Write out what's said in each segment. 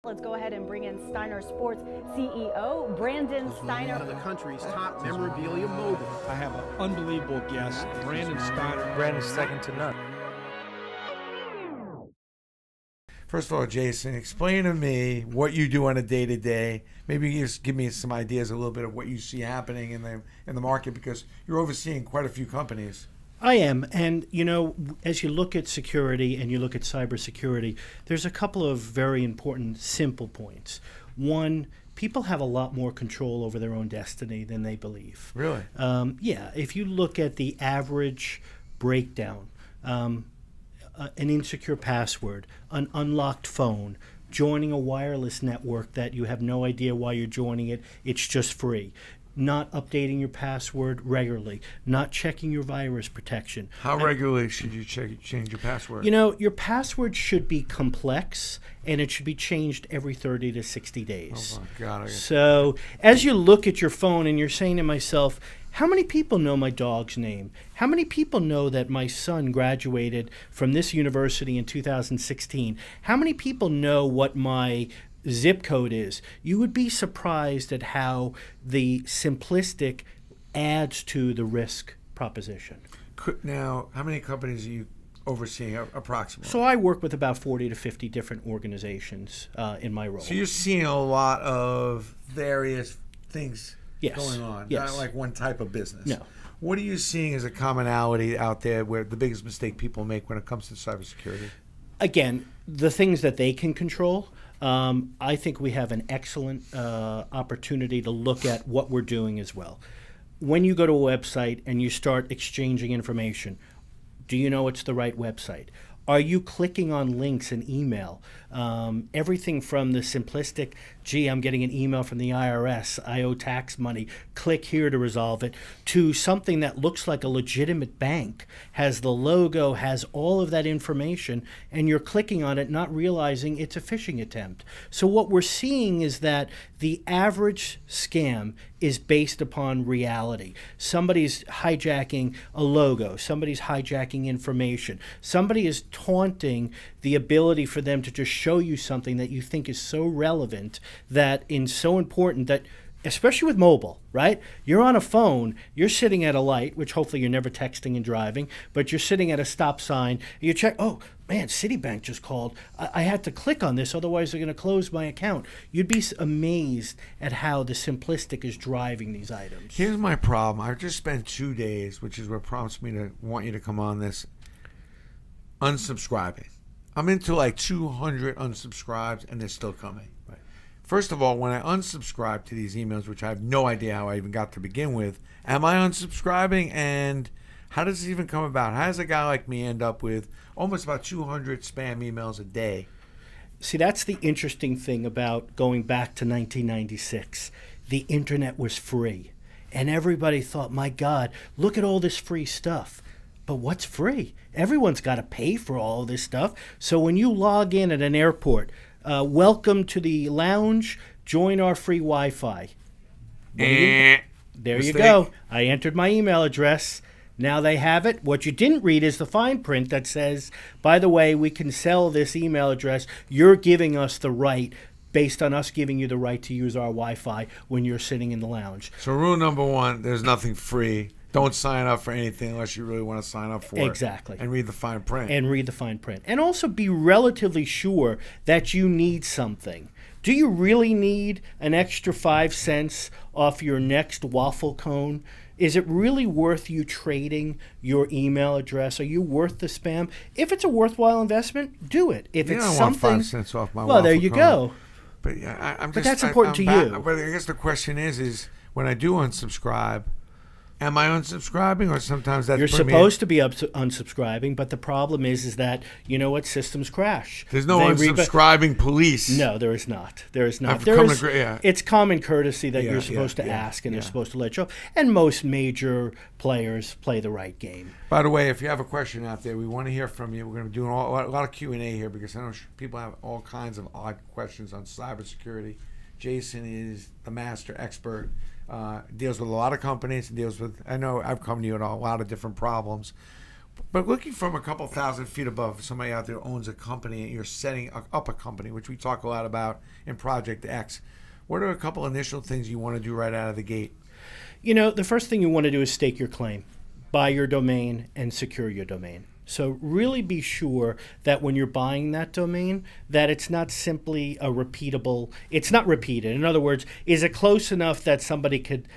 Let's go ahead and bring in Steiner Sports CEO, Brandon Steiner. One of the country's top memorabilia mogul. I have an unbelievable guest, Brandon Steiner. Brandon's second to none. First of all, Jason, explain to me what you do on a day-to-day. Maybe you just give me some ideas, a little bit of what you see happening in the market, because you're overseeing quite a few companies. I am. And, you know, as you look at security and you look at cybersecurity, there's a couple of very important, simple points. One, people have a lot more control over their own destiny than they believe. Really? Yeah. If you look at the average breakdown, an insecure password, an unlocked phone, joining a wireless network that you have no idea why you're joining it, it's just free. Not updating your password regularly, not checking your virus protection. How regularly should you change your password? You know, your password should be complex, and it should be changed every 30 to 60 days. Oh, my God. So as you look at your phone and you're saying to myself, how many people know my dog's name? How many people know that my son graduated from this university in 2016? How many people know what my zip code is? You would be surprised at how the simplistic adds to the risk proposition. Now, how many companies are you overseeing approximately? So I work with about 40 to 50 different organizations in my role. So you're seeing a lot of various things going on, yes. Not like one type of business. No. What are you seeing as a commonality out there where the biggest mistake people make when it comes to cybersecurity? Again, the things that they can control. I think we have an excellent opportunity to look at what we're doing as well. When you go to a website and you start exchanging information, do you know it's the right website? Are you clicking on links in email? Everything from the simplistic, gee, I'm getting an email from the IRS, I owe tax money, click here to resolve it, to something that looks like a legitimate bank, has the logo, has all of that information, and you're clicking on it not realizing it's a phishing attempt. So what we're seeing is that the average scam is based upon reality. Somebody's hijacking a logo, somebody's hijacking information, somebody is taunting the ability for them to just show you something that you think is so relevant, that is so important, that especially with mobile, right? You're on a phone, you're sitting at a light, which hopefully you're never texting and driving, but you're sitting at a stop sign, you check, oh man, Citibank just called. I had to click on this, otherwise they're going to close my account. You'd be amazed at how the simplistic is driving these items. Here's my problem. I've just spent 2 days, which is what prompts me to want you to come on this, unsubscribing. I'm into like 200 unsubscribes, and they're still coming. Right. First of all, when I unsubscribe to these emails, which I have no idea how I even got to begin with, am I unsubscribing, and how does this even come about? How does a guy like me end up with almost about 200 spam emails a day? See, that's the interesting thing about going back to 1996. The internet was free, and everybody thought, my God, look at all this free stuff. But what's free? Everyone's got to pay for all this stuff. So when you log in at an airport, welcome to the lounge, join our free Wi-Fi. There you go. I entered my email address. Now they have it. What you didn't read is the fine print that says, by the way, we can sell this email address. You're giving us the right, based on us giving you the right to use our Wi-Fi when you're sitting in the lounge. So rule number one, there's nothing free. Don't sign up for anything unless you really want to sign up for it. Exactly. And read the fine print. And also be relatively sure that you need something. Do you really need an extra 5 cents off your next waffle cone? Is it really worth you trading your email address? Are you worth the spam? If it's a worthwhile investment, do it. If it's I don't something, want 5 cents off my well, waffle there you cone. go. But yeah, I'm But just, that's important to you. But I guess the question is when I do unsubscribe, am I unsubscribing, or sometimes that's You're supposed to be unsubscribing, but the problem is that, you know what, systems crash. There's no unsubscribing police. No, there is not. There is not. Yeah. It's common courtesy that you're supposed to ask, and they're supposed to let you know. And most major players play the right game. By the way, if you have a question out there, we want to hear from you. We're going to be doing a lot of Q&A here, because I know people have all kinds of odd questions on cybersecurity. Jason is the master expert. Deals with a lot of companies, I know I've come to you on a lot of different problems. But looking from a couple thousand feet above, somebody out there owns a company and you're setting up a company, which we talk a lot about in Project X. What are a couple initial things you want to do right out of the gate? The first thing you want to do is stake your claim, buy your domain, and secure your domain. So really be sure that when you're buying that domain, that it's not simply it's not repeated. In other words, is it close enough that somebody could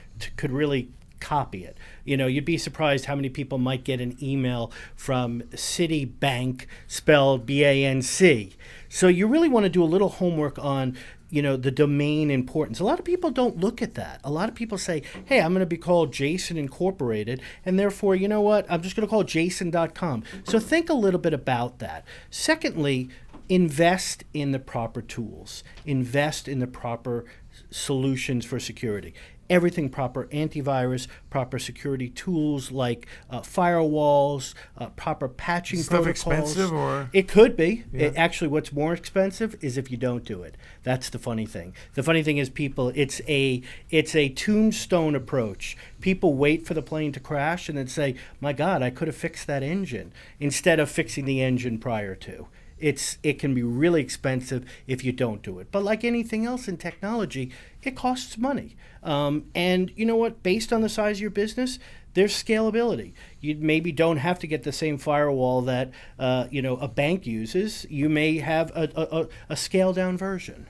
really copy it? You'd be surprised how many people might get an email from Citibank, spelled BANC. So you really want to do a little homework on the domain importance. A lot of people don't look at that. A lot of people say, hey, I'm going to be called Jason Incorporated, and therefore, you know what? I'm just going to call it Jason.com. So think a little bit about that. Secondly, invest in the proper tools. Invest in the proper solutions for security. Everything proper: antivirus, proper security tools like firewalls, proper patching Stuff protocols. expensive, or it could be. Yeah. Actually, what's more expensive is if you don't do it. That's the funny thing. The funny thing is, people, it's a tombstone approach. People wait for the plane to crash and then say, "My God, I could have fixed that engine," instead of fixing the engine prior to. It can be really expensive if you don't do it. But like anything else in technology, it costs money. And you know what? Based on the size of your business, there's scalability. You maybe don't have to get the same firewall that a bank uses. You may have a scaled down version.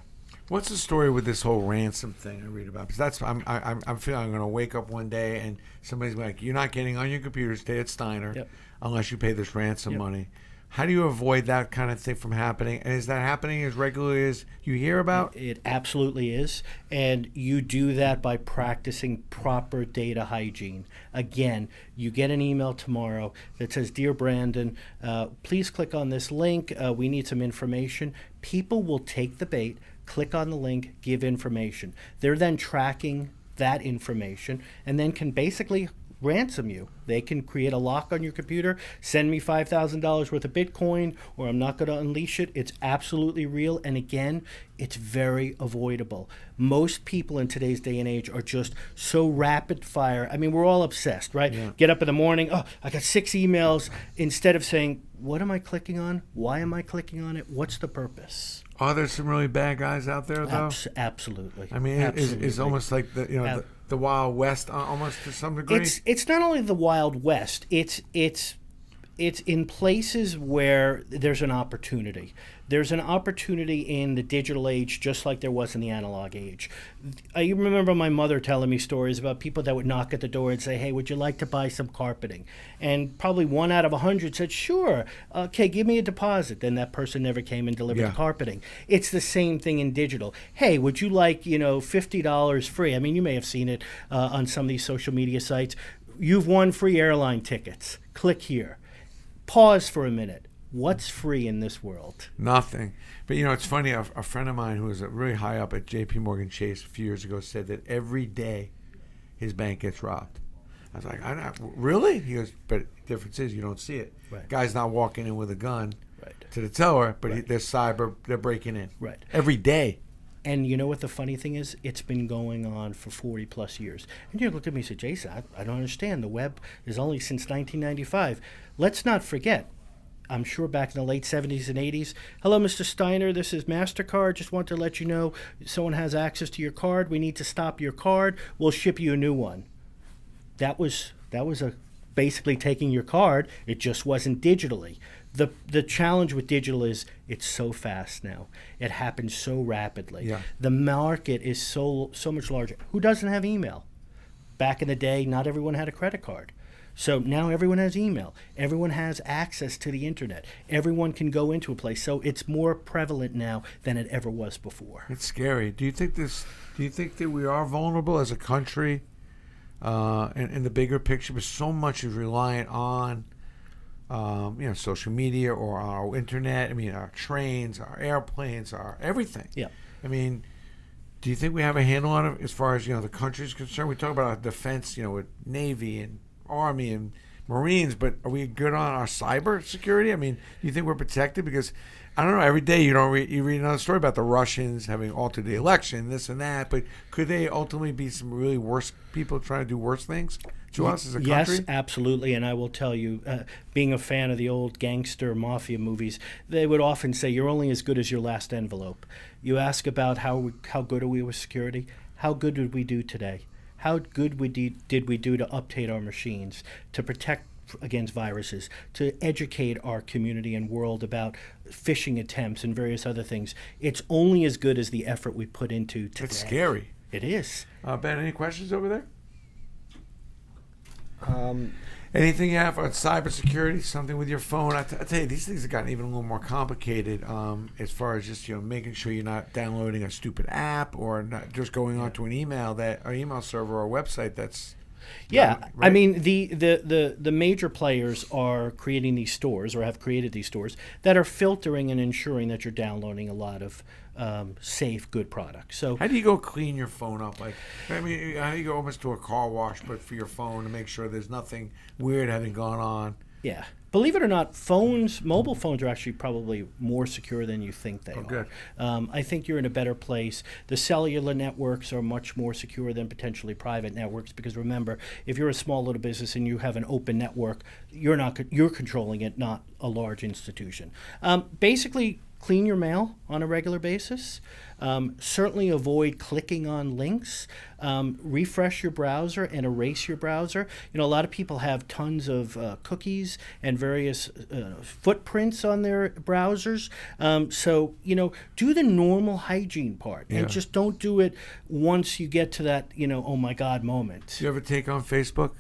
what's the story with this whole ransom thing I read about? Because I'm feeling I'm going to wake up one day and somebody's like, "You're not getting on your computer, stay at Steiner, unless you pay this ransom money." How do you avoid that kind of thing from happening? And is that happening as regularly as you hear about? It absolutely is. And you do that by practicing proper data hygiene. Again, you get an email tomorrow that says, "Dear Brandon, please click on this link. We need some information." People will take the bait, click on the link, give information. They're then tracking that information and then can basically ransom you. They can create a lock on your computer, send me $5,000 worth of Bitcoin, or I'm not going to unleash it. It's absolutely real. And again, it's very avoidable. Most people in today's day and age are just so rapid fire. I mean, we're all obsessed, right? Yeah. Get up in the morning, oh, I got 6 emails, instead of saying, what am I clicking on? Why am I clicking on it? What's the purpose? Are there some really bad guys out there, though? Absolutely. I mean, it's almost like the Wild West, almost to some degree. It's not only the Wild West. It's in places where there's an opportunity. There's an opportunity in the digital age, just like there was in the analog age. I remember my mother telling me stories about people that would knock at the door and say, "Hey, would you like to buy some carpeting?" And probably 1 out of 100 said, "Sure. Okay, give me a deposit." Then that person never came and delivered the carpeting. It's the same thing in digital. Hey, would you like, $50 free? I mean, you may have seen it on some of these social media sites. You've won free airline tickets. Click here. Pause for a minute. What's free in this world? Nothing. But it's funny, a friend of mine who was really high up at JP Morgan Chase a few years ago said that every day his bank gets robbed. I was like, really? He goes, but the difference is you don't see it. Right. Guy's not walking in with a gun to the teller, but they're breaking in. Right. Every day. And you know what the funny thing is? It's been going on for 40 plus years. And you looked at me and said, "Jason, I don't understand. The web is only since 1995. Let's not forget, I'm sure back in the late 70s and 80s, "Hello, Mr. Steiner, this is MasterCard. Just want to let you know someone has access to your card. We need to stop your card. We'll ship you a new one." That was basically taking your card. It just wasn't digitally. The challenge with digital is it's so fast now. It happens so rapidly. Yeah. The market is so much larger. Who doesn't have email? Back in the day, not everyone had a credit card. So now everyone has email. Everyone has access to the internet. Everyone can go into a place. So it's more prevalent now than it ever was before. It's scary. Do you think that we are vulnerable as a country in the bigger picture? Because so much is reliant on social media or our internet. I mean, our trains, our airplanes, our everything. Yeah. I mean, do you think we have a handle on it as far as the country's concerned? We talk about our defense, with Navy and Army and Marines, but are we good on our cyber security? I mean, you think we're protected? Because I don't know. Every day you read another story about the Russians having altered the election, this and that. But could they ultimately be some really worse people trying to do worse things to us as a country? Yes, absolutely. And I will tell you, being a fan of the old gangster mafia movies, they would often say you're only as good as your last envelope. You ask about how good are we with security? How good did we do today? How good did we do to update our machines, to protect against viruses, to educate our community and world about phishing attempts and various other things? It's only as good as the effort we put into today. It's scary. It is. Ben, any questions over there? Anything you have on cybersecurity? Something with your phone? I tell you, these things have gotten even a little more complicated as far as just making sure you're not downloading a stupid app or not just going onto an email server or a website that's. Yeah, right? I mean the major players are creating these stores or have created these stores that are filtering and ensuring that you're downloading a lot of safe, good products. So how do you go clean your phone up? Like, I mean, how do you go almost to a car wash, but for your phone to make sure there's nothing weird having gone on? Yeah. Believe it or not, mobile phones are actually probably more secure than you think they are. Good. I think you're in a better place. The cellular networks are much more secure than potentially private networks because remember, if you're a small little business and you have an open network, you're controlling it, not a large institution. Basically, clean your mail on a regular basis. Certainly avoid clicking on links. Refresh your browser and erase your browser. A lot of people have tons of cookies and various footprints on their browsers. So, do the normal hygiene part and just don't do it once you get to that, oh my God moment. Do you ever take on Facebook?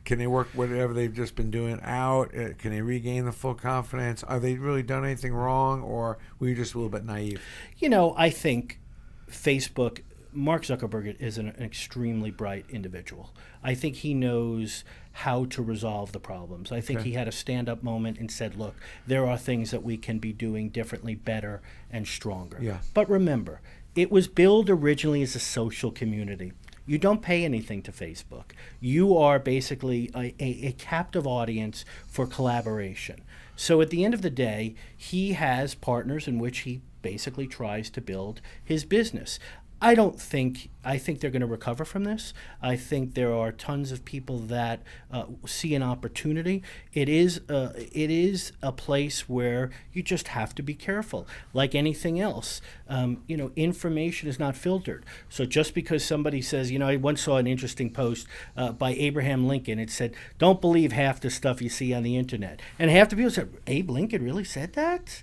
Can they work whatever they've just been doing out? Can they regain the full confidence? Are they really done anything wrong, or were you just a little bit naive? I think Facebook, Mark Zuckerberg is an extremely bright individual. I think he knows how to resolve the problems. I think he had a stand-up moment and said, look, there are things that we can be doing differently, better, and stronger. Yeah. But remember, it was built originally as a social community. You don't pay anything to Facebook. You are basically a captive audience for collaboration. So at the end of the day, he has partners in which he basically tries to build his business. I think they're going to recover from this. I think there are tons of people that see an opportunity. It is a place where you just have to be careful. Like anything else, information is not filtered. So just because somebody says, I once saw an interesting post by Abraham Lincoln. It said, "Don't believe half the stuff you see on the internet." And half the people said, "Abe Lincoln really said that?"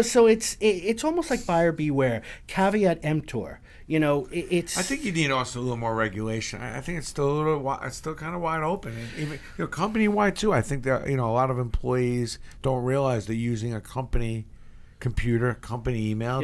So it's almost like buyer beware, caveat emptor. It's. I think you need also a little more regulation. I think it's still it's still kind of wide open, and even company wide too. I think that a lot of employees don't realize they're using a company computer, company email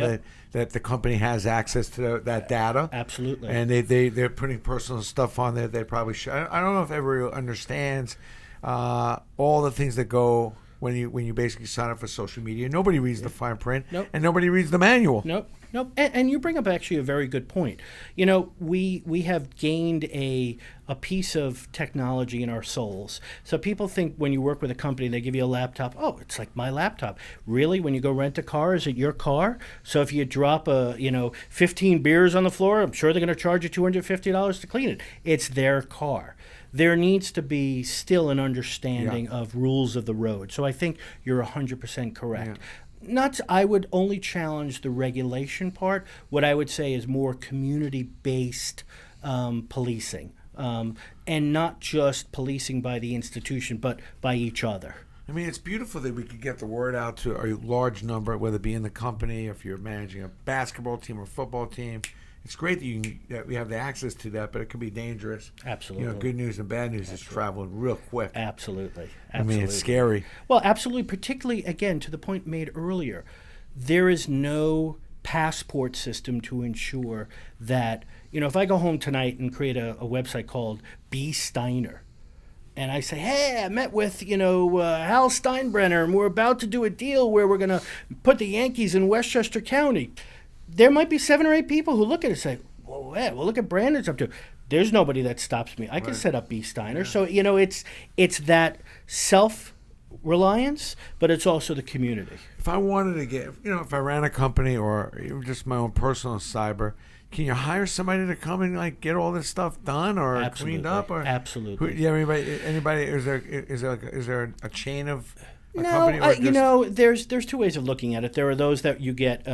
that the company has access to that data. Absolutely. And they're putting personal stuff on there. They probably should. I don't know if everyone understands all the things that go when you basically sign up for social media. Nobody reads the fine print, and nobody reads the manual. Nope. And you bring up actually a very good point. We have gained a piece of technology in our souls. So people think when you work with a company, they give you a laptop. Oh, it's like my laptop. Really? When you go rent a car, is it your car? So if you drop 15 beers on the floor, I'm sure they're going to charge you $250 to clean it. It's their car. There needs to be still an understanding of rules of the road. So I think you're 100% correct. Yeah. I would only challenge the regulation part. What I would say is more community-based policing, and not just policing by the institution, but by each other. I mean, it's beautiful that we could get the word out to a large number, whether it be in the company, if you're managing a basketball team or football team. It's great that we have the access to that, but it can be dangerous. Absolutely. Good news and bad news is traveling real quick. Absolutely. I mean, it's scary. Well, absolutely, particularly, again, to the point made earlier, there is no passport system to ensure that, if I go home tonight and create a website called Be Steiner, and I say, hey, I met with, Hal Steinbrenner, and we're about to do a deal where we're going to put the Yankees in Westchester County. There might be 7 or 8 people who look at it and say, well, look at Brandon's up to. there's nobody that stops me. I can set up B. Steiner. So, it's that self-reliance, but it's also the community. If I wanted to get, if I ran a company or even just my own personal cyber, can you hire somebody to come and like get all this stuff done or cleaned up? Or Absolutely. Anybody? Is there a chain of a No, company? Or there's two ways of looking at it. There are those that you get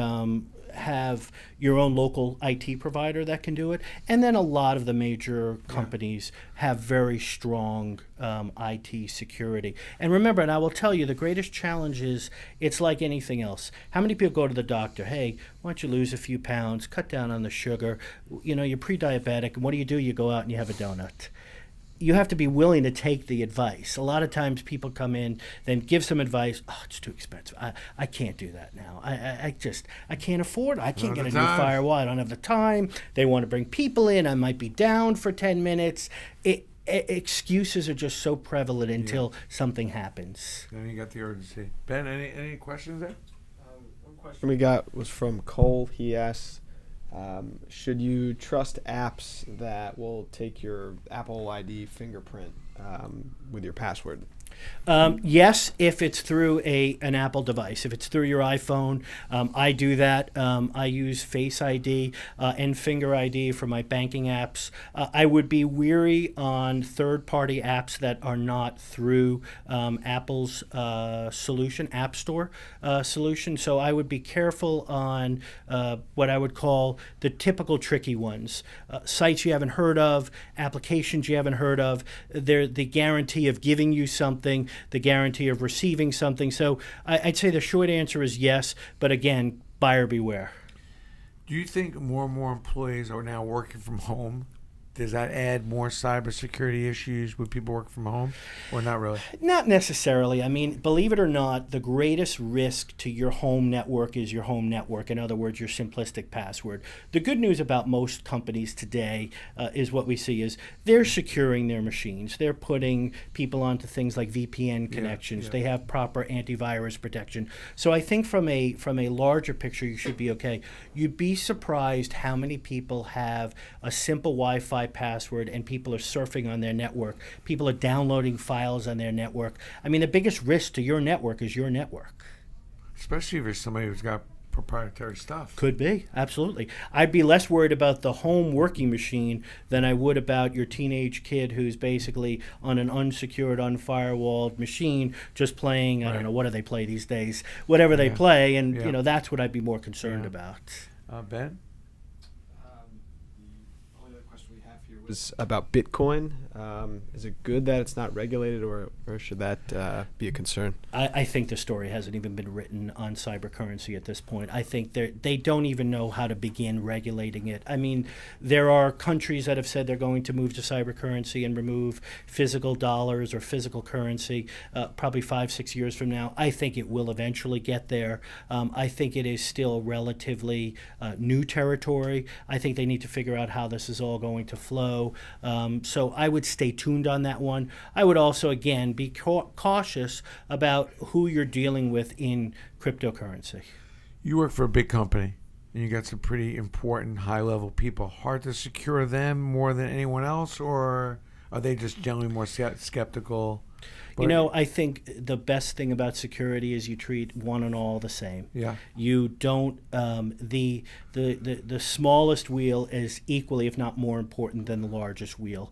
have your own local IT provider that can do it, and then a lot of the major companies have very strong IT security. And remember, and I will tell you, the greatest challenge is it's like anything else. How many people go to the doctor? Hey, why don't you lose a few pounds, cut down on the sugar? You're pre-diabetic, and what do? You go out and you have a donut. You have to be willing to take the advice. A lot of times people come in, then give some advice. Oh, it's too expensive. I can't do that now. I can't afford it. I can't get a new firewall. I don't have the time. They want to bring people in. I might be down for 10 minutes. Excuses are just so prevalent until something happens. Then you got the urgency. Ben, any questions there? One question we got was from Cole. He asked, should you trust apps that will take your Apple ID fingerprint with your password? Yes, if it's through an Apple device. If it's through your iPhone, I do that. I use Face ID and Finger ID for my banking apps. I would be weary on third-party apps that are not through Apple's solution, App Store solution. So I would be careful on what I would call the typical tricky ones. Sites you haven't heard of, applications you haven't heard of, they're the guarantee of giving you something, the guarantee of receiving something. So I'd say the short answer is yes, but again, buyer beware. Do you think more and more employees are now working from home? Does that add more cybersecurity issues with people working from home, or not really? Not necessarily. I mean, believe it or not, the greatest risk to your home network is your home network. In other words, your simplistic password. The good news about most companies today is what we see is they're securing their machines. They're putting people onto things like VPN connections. They have proper antivirus protection. So I think from a larger picture, you should be okay. You'd be surprised how many people have a simple Wi-Fi password and people are surfing on their network. People are downloading files on their network. I mean, the biggest risk to your network is your network. Especially if you're somebody who's got proprietary stuff. Could be, absolutely. I'd be less worried about the home working machine than I would about your teenage kid who's basically on an unsecured, unfirewalled machine just playing, I don't know, what do they play these days? Whatever they play, and that's what I'd be more concerned about. Ben? Was about Bitcoin. Is it good that it's not regulated, or should that be a concern? I think the story hasn't even been written on cybercurrency at this point. I think they don't even know how to begin regulating it. I mean, there are countries that have said they're going to move to cybercurrency and remove physical dollars or physical currency probably 5-6 years from now. I think it will eventually get there. I think it is still relatively new territory. I think they need to figure out how this is all going to flow. So I would stay tuned on that one. I would also, again, be cautious about who you're dealing with in cryptocurrency. You work for a big company, and you got some pretty important high-level people. Hard to secure them more than anyone else, or are they just generally more skeptical? You know, I think the best thing about security is you treat one and all the same. Yeah. You don't the smallest wheel is equally, if not more important than the largest wheel.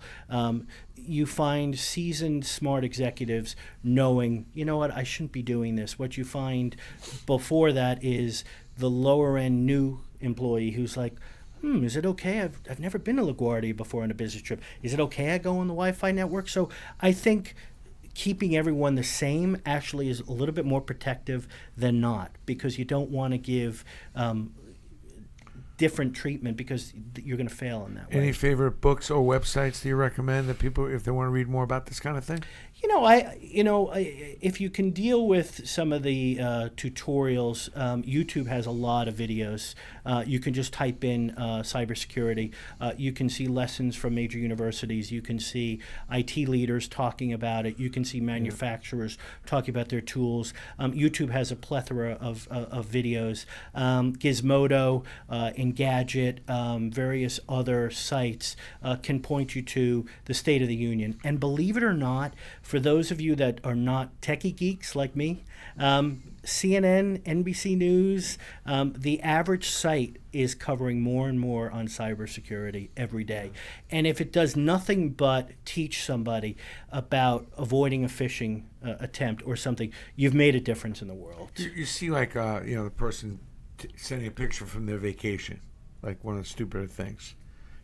You find seasoned, smart executives knowing, you know what, I shouldn't be doing this. What you find before that is the lower end new employee who's like, is it okay? I've never been to LaGuardia before on a business trip. Is it okay I go on the Wi-Fi network? So I think keeping everyone the same actually is a little bit more protective than not, because you don't want to give different treatment because you're going to fail in that way. Any favorite books or websites do you recommend that people, if they want to read more about this kind of thing? If you can deal with some of the tutorials, YouTube has a lot of videos. You can just type in cybersecurity. You can see lessons from major universities. You can see IT leaders talking about it. You can see manufacturers talking about their tools. YouTube has a plethora of videos. Gizmodo, Engadget, various other sites can point you to the State of the Union. And believe it or not, for those of you that are not techie geeks like me, CNN, NBC News, the average site is covering more and more on cybersecurity every day. And if it does nothing but teach somebody about avoiding a phishing attempt or something, you've made a difference in the world. You see, like, the person sending a picture from their vacation, like one of the stupider things.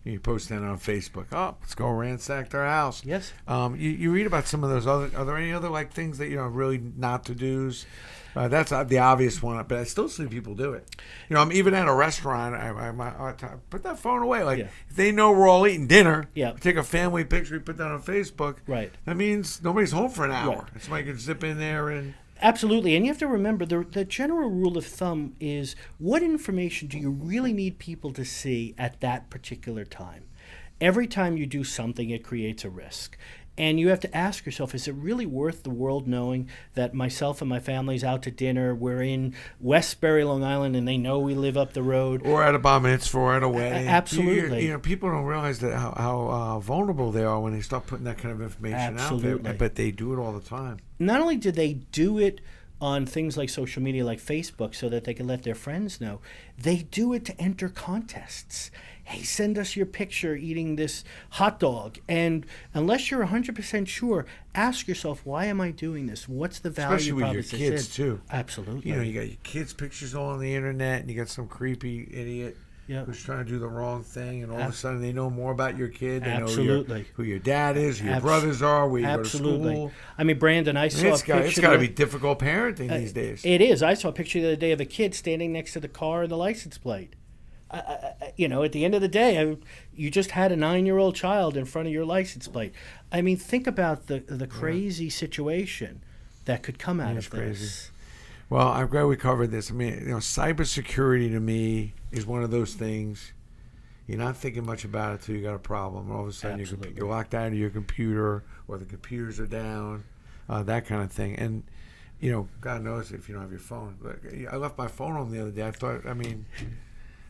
You post that on Facebook. Oh, let's go ransack their house. Yes. You read about some of those other. Are there any other like things that really not to dos? That's the obvious one, but I still see people do it. I'm even at a restaurant. I put that phone away. Like if they know we're all eating dinner, we take a family picture, we put that on Facebook. Right. That means nobody's home for an hour. Right. Somebody can zip in there and. Absolutely, and you have to remember the general rule of thumb is what information do you really need people to see at that particular time? Every time you do something, it creates a risk. And you have to ask yourself, is it really worth the world knowing that myself and my family's out to dinner, we're in Westbury, Long Island, and they know we live up the road? Or at a bar mitzvah, or at a wedding. Absolutely. People don't realize that how vulnerable they are when they start putting that kind of information out there. But they do it all the time. Not only do they do it on things like social media like Facebook so that they can let their friends know, they do it to enter contests. Hey, send us your picture eating this hot dog. And unless you're 100% sure, ask yourself, why am I doing this? What's the value Especially with your proposition? kids, too. Absolutely. You got your kids' pictures all on the internet, and you got some creepy idiot who's trying to do the wrong thing, and all of a sudden they know more about your kid. They know who your dad is, who your brothers are, where you go to school. I mean, Brandon, I saw a picture. It's got to be difficult parenting these days. It is. I saw a picture the other day of a kid standing next to the car and the license plate. At the end of the day, you just had a 9-year-old child in front of your license plate. I mean, think about the crazy situation that could come out of this. Crazy. Well, I'm glad we covered this. I mean, cybersecurity to me is one of those things. You're not thinking much about it till you got a problem. All of a sudden, you're locked out of your computer, or the computers are down, that kind of thing. And God knows if you don't have your phone. But I left my phone home the other day. I thought,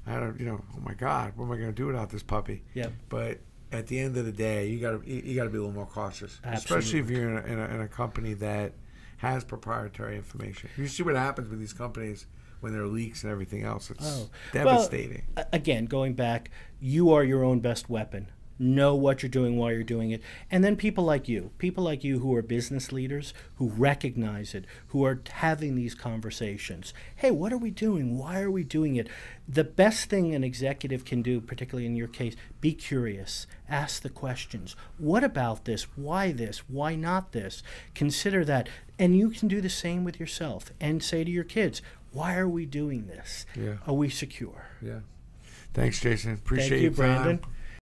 I don't, oh my God, what am I going to do without this puppy? Yeah. But at the end of the day, you got to be a little more cautious, Absolutely. Especially if you're in a company that has proprietary information. You see what happens with these companies when there are leaks and everything else. It's devastating. Well, again, going back, you are your own best weapon. Know what you're doing while you're doing it. And then people like you who are business leaders, who recognize it, who are having these conversations. Hey, what are we doing? Why are we doing it? The best thing an executive can do, particularly in your case, be curious. Ask the questions. What about this? Why this? Why not this? Consider that. And you can do the same with yourself and say to your kids, why are we doing this? Yeah. Are we secure? Yeah. Thanks, Jason. Appreciate Thank you, your time. Brandon.